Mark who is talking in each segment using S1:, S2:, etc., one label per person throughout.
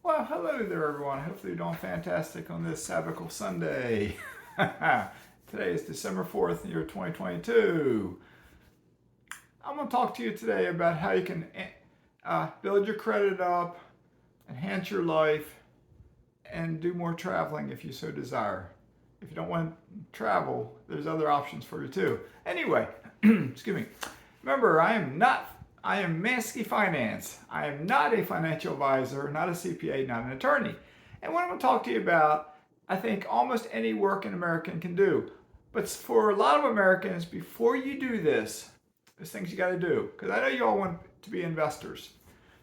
S1: Well, hello there, everyone. Hopefully, you're doing fantastic on this Sabbacal Sunday. Today is December 4th, year 2022. I'm going to talk to you today about how you can build your credit up, enhance your life, and do more traveling if you so desire. If you don't want to travel, there's other options for you too. Anyway, excuse me. Remember, I am mazske Finance. I am not a financial advisor, not a CPA, not an attorney. And what I'm going to talk to you about, I think almost any working American can do. But for a lot of Americans, before you do this, there's things you got to do. Because I know you all want to be investors.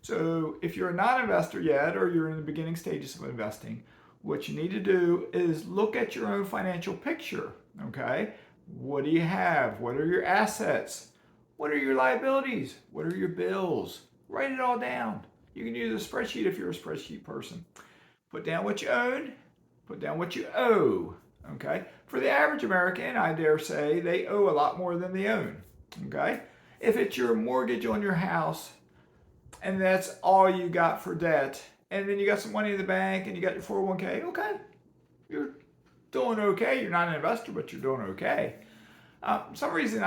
S1: So if you're not an investor yet, or you're in the beginning stages of investing, what you need to do is look at your own financial picture. Okay? What do you have? What are your assets? What are your liabilities? What are your bills? Write it all down. You can use a spreadsheet if you're a spreadsheet person. Put down what you own, put down what you owe. Okay? For the average American, I dare say they owe a lot more than they own. Okay? If it's your mortgage on your house and that's all you got for debt, and then you got some money in the bank and you got your 401k, okay, you're doing okay. You're not an investor, but you're doing okay. For some reason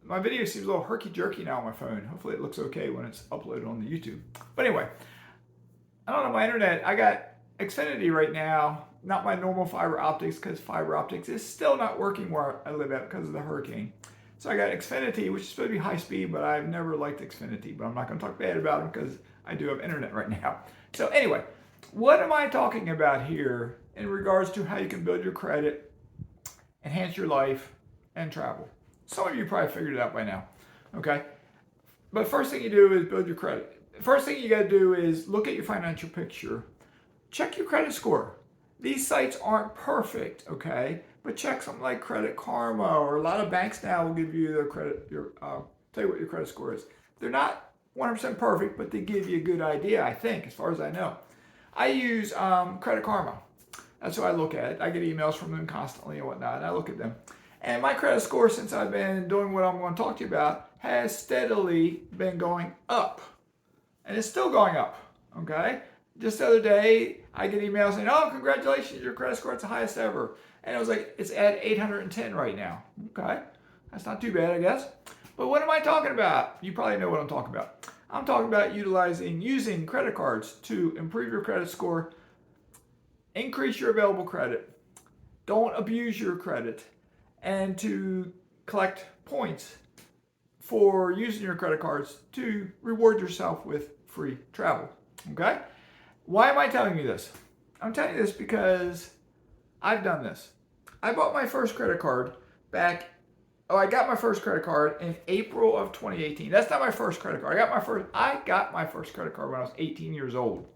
S1: my video seems a little herky-jerky now on my phone. Hopefully it looks okay when it's uploaded on the YouTube. But anyway, I don't know my internet. I got Xfinity right now, not my normal fiber optics, because fiber optics is still not working where I live at because of the hurricane. So I got Xfinity, which is supposed to be high speed, but I've never liked Xfinity. But I'm not going to talk bad about them because I do have internet right now. So anyway, what am I talking about here in regards to how you can build your credit, enhance your life, and travel? Some of you probably figured it out by now, okay? But first thing you do is build your credit. First thing you got to do is look at your financial picture. Check your credit score. These sites aren't perfect, okay? But check something like Credit Karma, or a lot of banks now will give you their credit, tell you what your credit score is. They're not 100% perfect, but they give you a good idea, I think, as far as I know. I use Credit Karma. That's what I look at. I get emails from them constantly and whatnot, and I look at them. And my credit score, since I've been doing what I'm going to talk to you about, has steadily been going up. And it's still going up, okay? Just the other day, I get emails saying, oh, congratulations, your credit score is the highest ever. And it was like, it's at 810 right now. Okay, that's not too bad, I guess. But what am I talking about? You probably know what I'm talking about. I'm talking about using credit cards to improve your credit score, increase your available credit, don't abuse your credit, and to collect points for using your credit cards to reward yourself with free travel. Okay? Why am I telling you this? I'm telling you this because I've done this. I bought my first credit card I got my first credit card in April of 2018. That's not my first credit card. I got my first credit card when I was 18 years old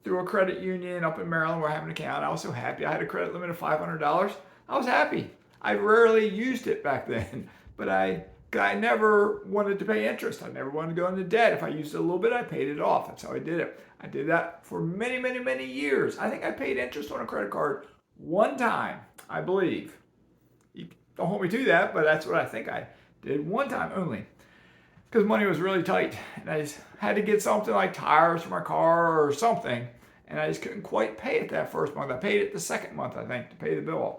S1: through a credit union up in Maryland where I have an account. I was so happy. I had a credit limit of $500. I was happy. I rarely used it back then, but I never wanted to pay interest. I never wanted to go into debt. If I used it a little bit, I paid it off. That's how I did it. I did that for many, many, many years. I think I paid interest on a credit card one time, I believe. You don't hold me to that, but that's what I think I did one time only. Because money was really tight. And I just had to get something like tires for my car or something. And I just couldn't quite pay it that first month. I paid it the second month, I think, to pay the bill off.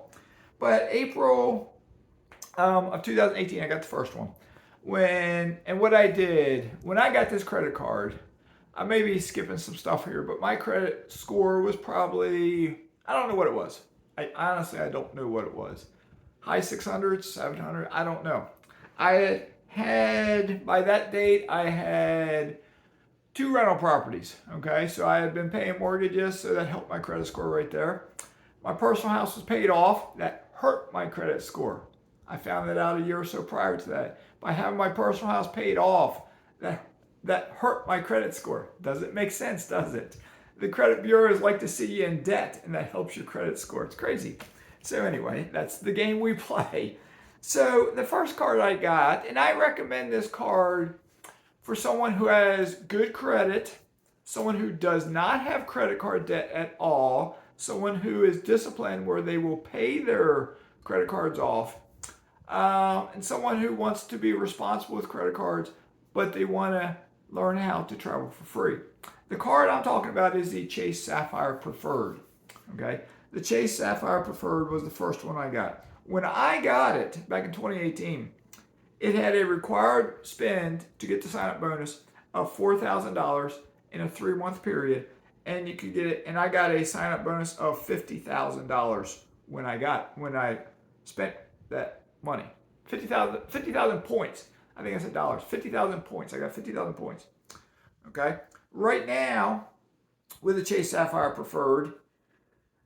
S1: But April of 2018, I got the first one. What I did, when I got this credit card, I may be skipping some stuff here, but my credit score was probably, I don't know what it was. I don't know what it was. High 600s, 700, I don't know. By that date, I had 2 rental properties, okay? So I had been paying mortgages, so that helped my credit score right there. My personal house was paid off. That hurt my credit score. I found that out a year or so prior to that. By having my personal house paid off, that hurt my credit score. Doesn't make sense, does it? The credit bureaus like to see you in debt, and that helps your credit score. It's crazy. So anyway, that's the game we play. So the first card I got, and I recommend this card for someone who has good credit, someone who does not have credit card debt at all, someone who is disciplined where they will pay their credit cards off, and someone who wants to be responsible with credit cards, but they want to learn how to travel for free. The card I'm talking about is the Chase Sapphire Preferred. Okay, the Chase Sapphire Preferred was the first one I got. When I got it back in 2018, it had a required spend to get the sign-up bonus of $4,000 in a 3-month period, and you could get it. And I got a sign-up bonus of $50,000 when I spent that money. 50,000 points. I think I said dollars. 50,000 points. I got 50,000 points. Okay. Right now, with the Chase Sapphire Preferred,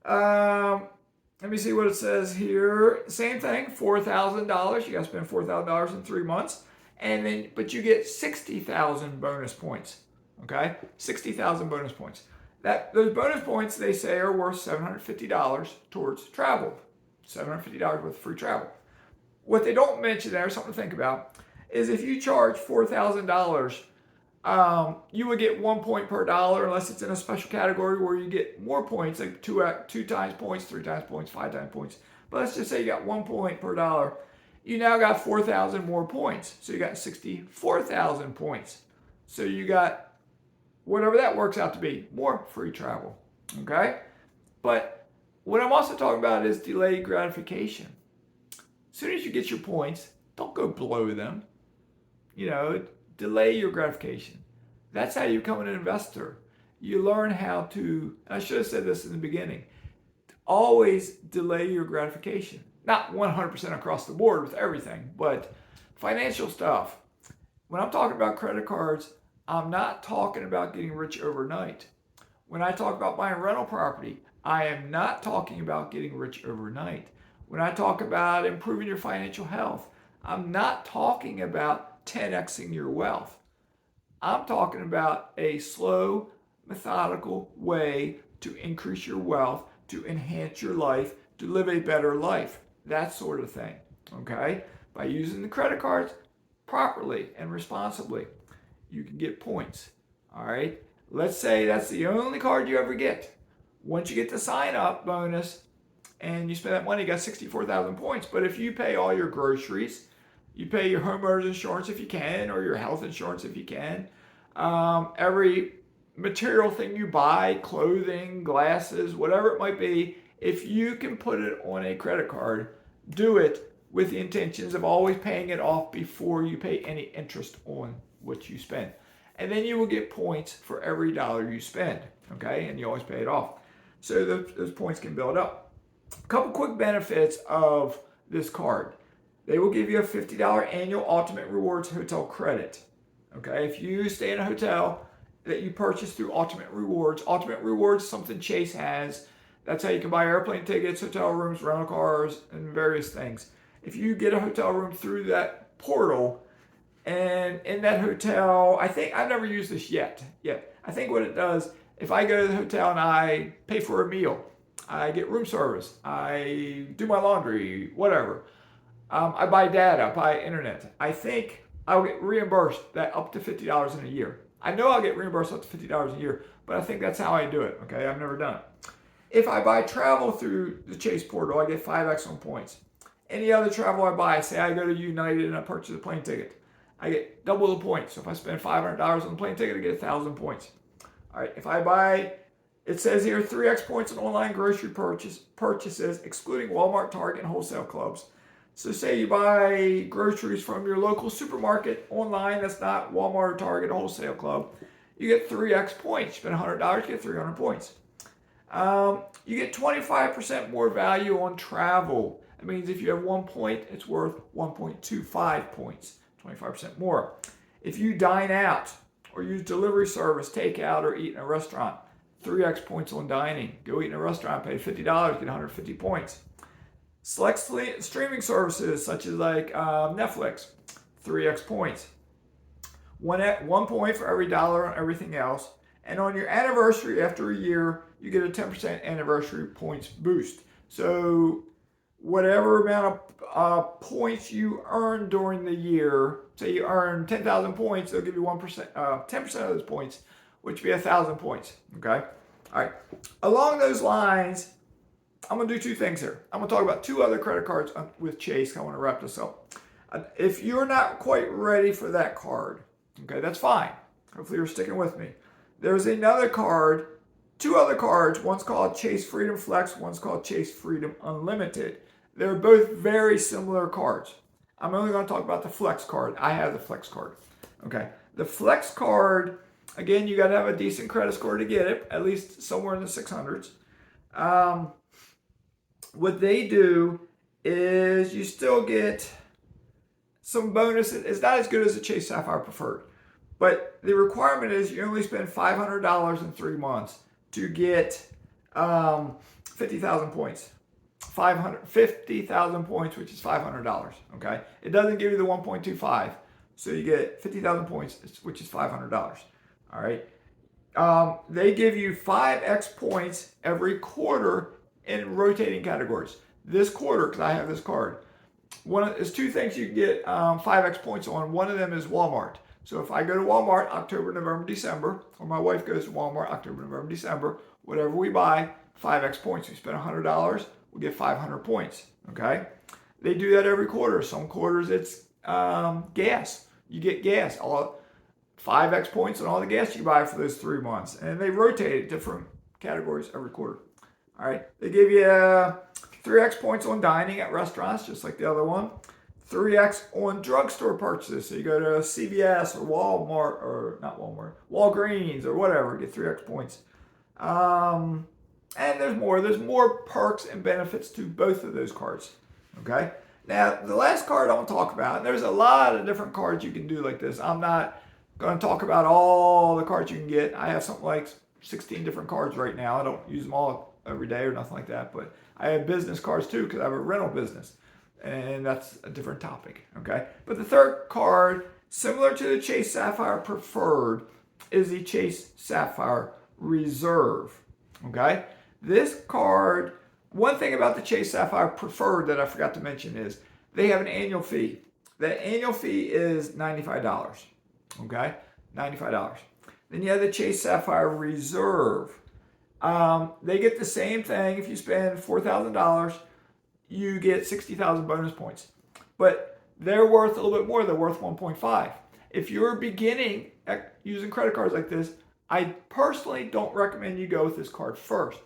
S1: let me see what it says here. Same thing, $4,000. You got to spend $4,000 in 3 months, but you get 60,000 bonus points. Okay, 60,000 bonus points. Those bonus points, they say, are worth $750 towards travel. $750 worth of free travel. What they don't mention there, something to think about, is if you charge $4,000, you would get 1 point per dollar, unless it's in a special category where you get more points, like two times points, 3 times points, 5 times points. But let's just say you got 1 point per dollar. You now got 4,000 more points. So you got 64,000 points. So you got whatever that works out to be, more free travel. Okay? But what I'm also talking about is delayed gratification. As soon as you get your points, don't go blow them. Delay your gratification. That's how you become an investor. You learn how to, I should have said this in the beginning, always delay your gratification. Not 100% across the board with everything, but financial stuff. When I'm talking about credit cards, I'm not talking about getting rich overnight. When I talk about buying rental property, I am not talking about getting rich overnight. When I talk about improving your financial health, I'm not talking about 10xing your wealth. I'm talking about a slow, methodical way to increase your wealth, to enhance your life, to live a better life. That sort of thing. Okay? By using the credit cards properly and responsibly, you can get points. All right? Let's say that's the only card you ever get. Once you get the sign-up bonus and you spend that money, you got 64,000 points. But if you pay all your groceries, you pay your homeowner's insurance if you can, or your health insurance if you can. Every material thing you buy, clothing, glasses, whatever it might be, if you can put it on a credit card, do it with the intentions of always paying it off before you pay any interest on what you spend. And then you will get points for every dollar you spend, okay? And you always pay it off. So those points can build up. A couple quick benefits of this card. They will give you a $50 annual Ultimate Rewards hotel credit. Okay, if you stay in a hotel that you purchase through Ultimate Rewards is something Chase has. That's how you can buy airplane tickets, hotel rooms, rental cars, and various things. If you get a hotel room through that portal, and in that hotel, I think I've never used this yet. I think what it does, if I go to the hotel and I pay for a meal, I get room service, I do my laundry, whatever. I buy data, buy internet. I think I'll get reimbursed that up to $50 in a year. I know I'll get reimbursed up to $50 a year, but I think that's how I do it. Okay, I've never done it. If I buy travel through the Chase portal, I get 5 excellent points. Any other travel I buy, say I go to United and I purchase a plane ticket, I get double the points. So if I spend $500 on the plane ticket, I get 1,000 points. All right, if I buy, it says here 3x points on online grocery purchases, excluding Walmart, Target, and wholesale clubs. So say you buy groceries from your local supermarket online that's not Walmart or Target or wholesale club, you get 3x points. You spend $100, you get 300 points. You get 25% more value on travel. That means if you have 1 point, it's worth 1.25 points, 25% more. If you dine out or use delivery service, take out, or eat in a restaurant, 3x points on dining. Go eat in a restaurant, pay $50, get 150 points. Select streaming services such as like Netflix, 3x points. 1 point for every dollar on everything else. And on your anniversary after a year, you get a 10% anniversary points boost. So whatever amount of points you earn during the year, say you earn 10,000 points, they'll give you 10% of those points, which would be 1,000 points. Okay? All right. Along those lines, I'm going to do 2 things here. I'm going to talk about 2 other credit cards with Chase. I want to wrap this up. If you're not quite ready for that card, okay, that's fine. Hopefully you're sticking with me. There's another card, two other cards. One's called Chase Freedom Flex, one's called Chase Freedom Unlimited. They're both very similar cards. I'm only going to talk about the Flex card. I have the Flex card. Okay. The Flex card, again, you got to have a decent credit score to get it, at least somewhere in the 600s. What they do is you still get some bonuses. It's not as good as the Chase Sapphire Preferred, but the requirement is you only spend $500 in 3 months to get 50,000 points. 50,000 points, which is $500. Okay, it doesn't give you the 1.25, so you get 50,000 points, which is $500. All right. They give you 5x points every quarter in rotating categories. This quarter, because I have this card, there's two things you can get 5x points on. One of them is Walmart. So if I go to Walmart October, November, December, or my wife goes to Walmart October, November, December, whatever we buy, 5x points. We spend $100, we get 500 points. Okay. They do that every quarter. Some quarters it's gas. You get gas. 5x points on all the gas you buy for those 3 months. And they rotate different categories every quarter. All right. They give you 3x points on dining at restaurants, just like the other one. 3x on drugstore purchases. So you go to CVS or Walmart, or not Walmart, Walgreens or whatever, get 3x points. And there's more. There's more perks and benefits to both of those cards. Okay. Now, the last card I want to talk about, and there's a lot of different cards you can do like this. I'm not going to talk about all the cards you can get. I have something like 16 different cards right now. I don't use them all every day or nothing like that, but I have business cards too because I have a rental business, and that's a different topic. Okay. But the third card, similar to the Chase Sapphire Preferred, is the Chase Sapphire Reserve. Okay. This card, one thing about the Chase Sapphire Preferred that I forgot to mention is they have an annual fee. That annual fee is $95. Okay, $95. Then you have the Chase Sapphire Reserve. They get the same thing. If you spend $4,000, you get 60,000 bonus points. But they're worth a little bit more. They're worth 1.5. If you're beginning at using credit cards like this, I personally don't recommend you go with this card first,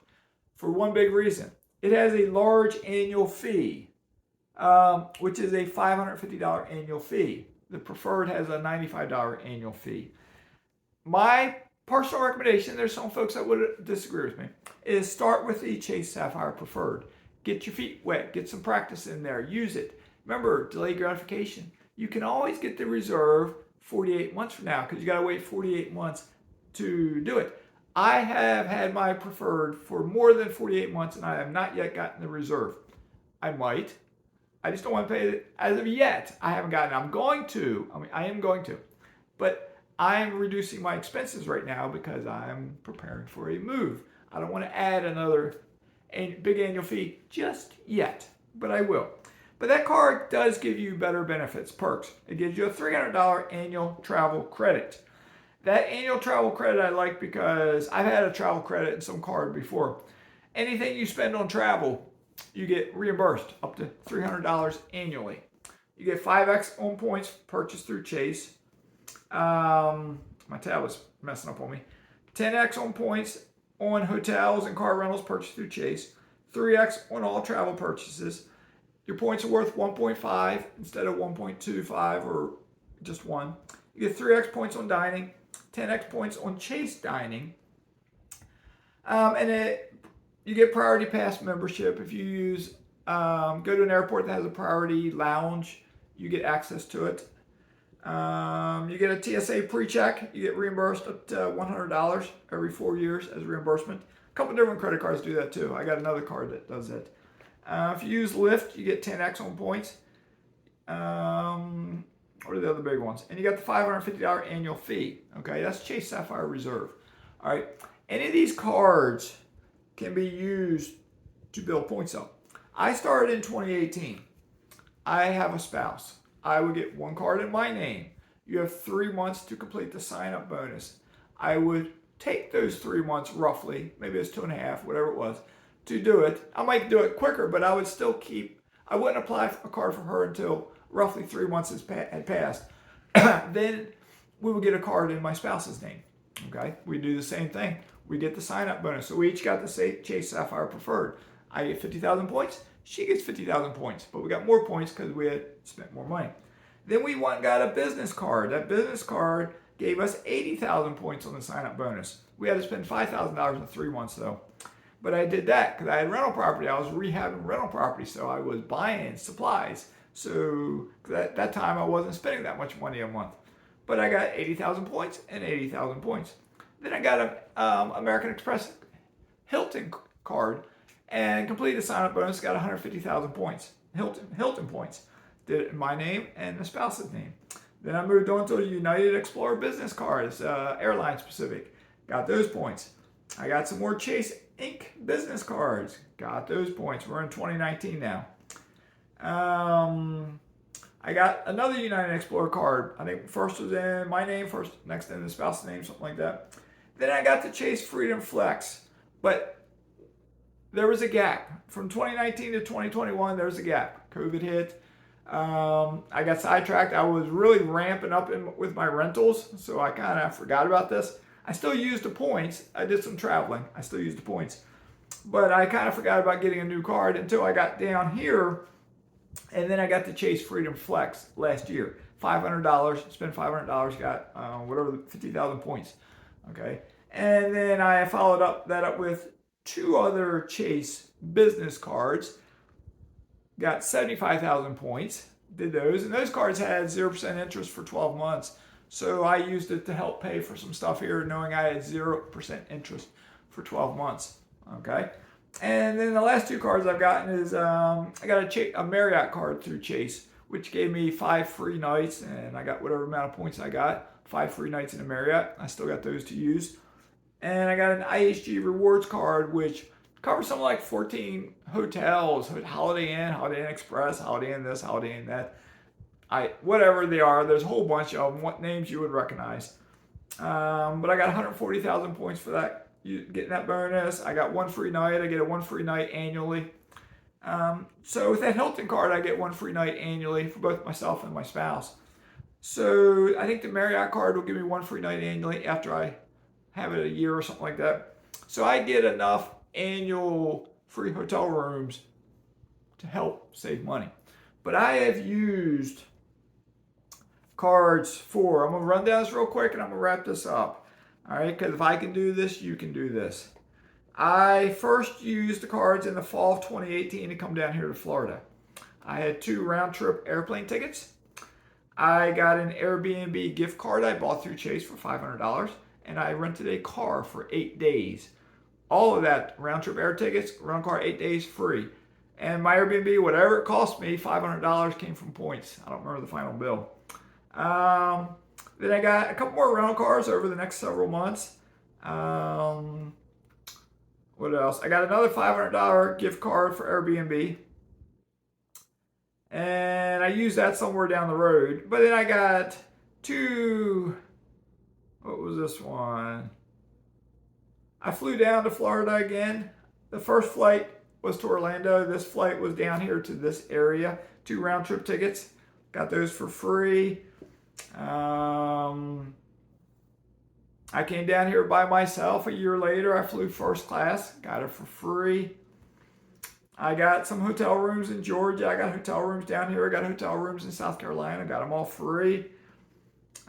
S1: for one big reason. It has a large annual fee, which is a $550 annual fee. The Preferred has a $95 annual fee. My personal recommendation, there's some folks that would disagree with me, is start with the Chase Sapphire Preferred. Get your feet wet, get some practice in there, use it. Remember, delayed gratification. You can always get the Reserve 48 months from now because you got to wait 48 months to do it. I have had my Preferred for more than 48 months and I have not yet gotten the Reserve. I might. I just don't want to pay it as of yet. I haven't gotten it. I am going to. But I'm reducing my expenses right now because I'm preparing for a move. I don't want to add another big annual fee just yet, but I will. But that card does give you better benefits, perks. It gives you a $300 annual travel credit. That annual travel credit I like because I've had a travel credit in some card before. Anything you spend on travel, you get reimbursed up to $300 annually. You get 5x on points purchased through Chase. My tab was messing up on me. 10x on points on hotels and car rentals purchased through Chase. 3x on all travel purchases. Your points are worth 1.5 instead of 1.25 or just 1. You get 3x points on dining. 10x points on Chase dining. You get Priority Pass membership. If you go to an airport that has a priority lounge, you get access to it. You get a TSA pre-check. You get reimbursed up to $100 every 4 years as reimbursement. A couple different credit cards do that too. I got another card that does that. If you use Lyft, you get 10x on points. What are the other big ones? And you got the $550 annual fee. Okay, that's Chase Sapphire Reserve. All right, any of these cards can be used to build points up. I started in 2018. I have a spouse. I would get one card in my name. You have 3 months to complete the sign-up bonus. I would take those 3 months roughly, maybe it's 2.5, whatever it was, to do it. I might do it quicker, but I would still I wouldn't apply a card for her until roughly 3 months had passed. Then we would get a card in my spouse's name. Okay, we do the same thing. We get the sign-up bonus. So we each got the Chase Sapphire Preferred. I get 50,000 points. She gets 50,000 points. But we got more points because we had spent more money. Then we went and got a business card. That business card gave us 80,000 points on the sign-up bonus. We had to spend $5,000 in 3 months though. But I did that because I had rental property. I was rehabbing rental property, so I was buying supplies. So at that time, I wasn't spending that much money a month. But I got 80,000 points and 80,000 points. Then I got an American Express Hilton card and completed the sign-up bonus. Got 150,000 points, Hilton points. Did it in my name and the spouse's name. Then I moved on to a United Explorer business cards, airline specific. Got those points. I got some more Chase Inc. business cards. Got those points. We're in 2019 now. I got another United Explorer card. I think first was in my name, first next in the spouse's name, something like that. Then I got the Chase Freedom Flex. But there was a gap. From 2019 to 2021, there was a gap. COVID hit. I got sidetracked. I was really ramping up with my rentals, so I kind of forgot about this. I still used the points. I did some traveling. I still used the points. But I kind of forgot about getting a new card until I got down here. And then I got the Chase Freedom Flex last year. $500. Spent $500. Got whatever, 50,000 points. Okay. And then I followed that up with 2 other Chase business cards. Got 75,000 points. Did those. And those cards had 0% interest for 12 months. So I used it to help pay for some stuff here, knowing I had 0% interest for 12 months. Okay. And then the last 2 cards I've gotten is I got a Marriott card through Chase, which gave me 5 free nights, and I got whatever amount of points I got. 5 free nights in a Marriott. I still got those to use. And I got an IHG rewards card, which covers something like 14 hotels, Holiday Inn Express, Holiday Inn this, Holiday Inn that. Whatever they are, there's a whole bunch of them. What names you would recognize. But I got 140,000 points for that. Getting that bonus. I got 1 free night. I get a 1 free night annually. So with that Hilton card, I get 1 free night annually for both myself and my spouse. So I think the Marriott card will give me 1 free night annually after I have it a year or something like that. So I get enough annual free hotel rooms to help save money. But I have used cards for, I'm going to run down this real quick and I'm going to wrap this up. All right, because if I can do this, you can do this. I first used the cards in the fall of 2018 to come down here to Florida. I had 2 round-trip airplane tickets. I got an Airbnb gift card I bought through Chase for $500, and I rented a car for 8 days. All of that, round-trip air tickets, rental car, 8 days free. And my Airbnb, whatever it cost me, $500 came from points. I don't remember the final bill. Then I got a couple more rental cars over the next several months. What else? I got another $500 gift card for Airbnb. And I used that somewhere down the road. But then I got 2, what was this one? I flew down to Florida again. The first flight was to Orlando. This flight was down here to this area. 2 round trip tickets. Got those for free. I came down here by myself a year later. I flew first class, got it for free. I got some hotel rooms in Georgia. I got hotel rooms down here. I got hotel rooms in South Carolina. Got them all free.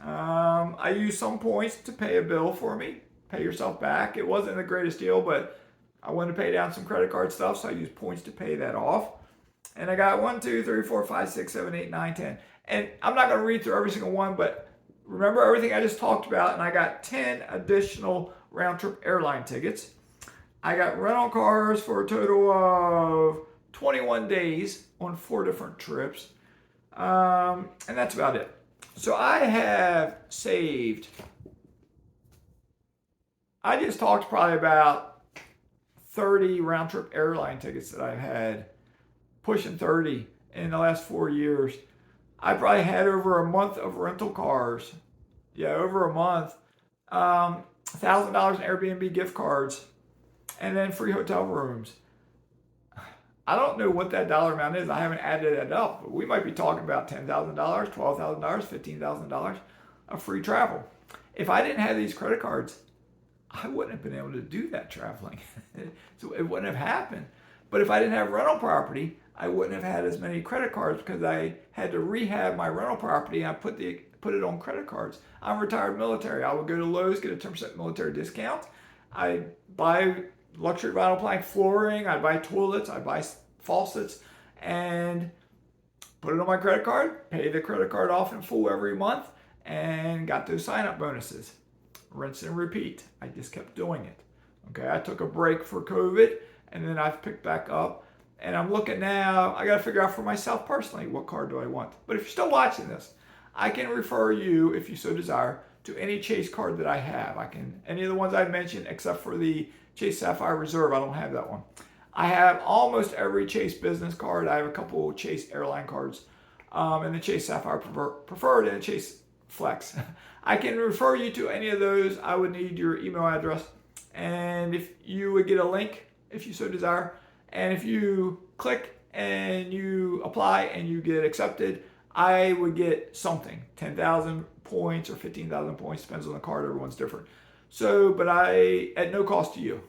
S1: I used some points to pay a bill for me. Pay yourself back. It wasn't the greatest deal, but I wanted to pay down some credit card stuff, so I used points to pay that off. And I got 1, 2, 3, 4, 5, 6, 7, 8, 9, 10. And I'm not going to read through every single one, but remember everything I just talked about, and I got 10 additional round-trip airline tickets. I got rental cars for a total of 21 days on 4 different trips. And that's about it. So I have saved, I just talked probably about 30 round-trip airline tickets that I've had, pushing 30 in the last 4 years. I probably had over a month of rental cars. Yeah, over a month. $1,000 in Airbnb gift cards. And then free hotel rooms. I don't know what that dollar amount is. I haven't added it up. But we might be talking about $10,000, $12,000, $15,000 of free travel. If I didn't have these credit cards, I wouldn't have been able to do that traveling. So it wouldn't have happened. But if I didn't have rental property, I wouldn't have had as many credit cards because I had to rehab my rental property and I put it on credit cards. I'm retired military. I would go to Lowe's, get a 10% military discount. I buy luxury vinyl plank flooring. I buy toilets. I buy faucets and put it on my credit card, pay the credit card off in full every month, and got those sign-up bonuses. Rinse and repeat. I just kept doing it. Okay, I took a break for COVID, and then I've picked back up. And I'm looking now, I got to figure out for myself personally, what card do I want? But if you're still watching this, I can refer you, if you so desire, to any Chase card that I have. Any of the ones I mentioned, except for the Chase Sapphire Reserve, I don't have that one. I have almost every Chase business card. I have a couple of Chase airline cards, and the Chase Sapphire Preferred and the Chase Flex. I can refer you to any of those. I would need your email address, and if you would get a link, if you so desire, and if you click and you apply and you get accepted, I would get something, 10,000 points or 15,000 points, depends on the card, everyone's different. So, but at no cost to you,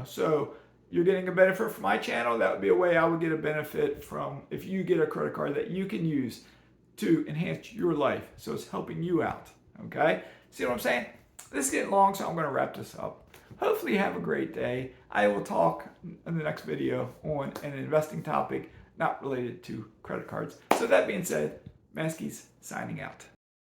S1: so you're getting a benefit from my channel. That would be a way I would get a benefit from if you get a credit card that you can use to enhance your life. So it's helping you out, okay? See what I'm saying? This is getting long, so I'm gonna wrap this up. Hopefully you have a great day. I will talk in the next video on an investing topic not related to credit cards. So that being said, Mazke's signing out.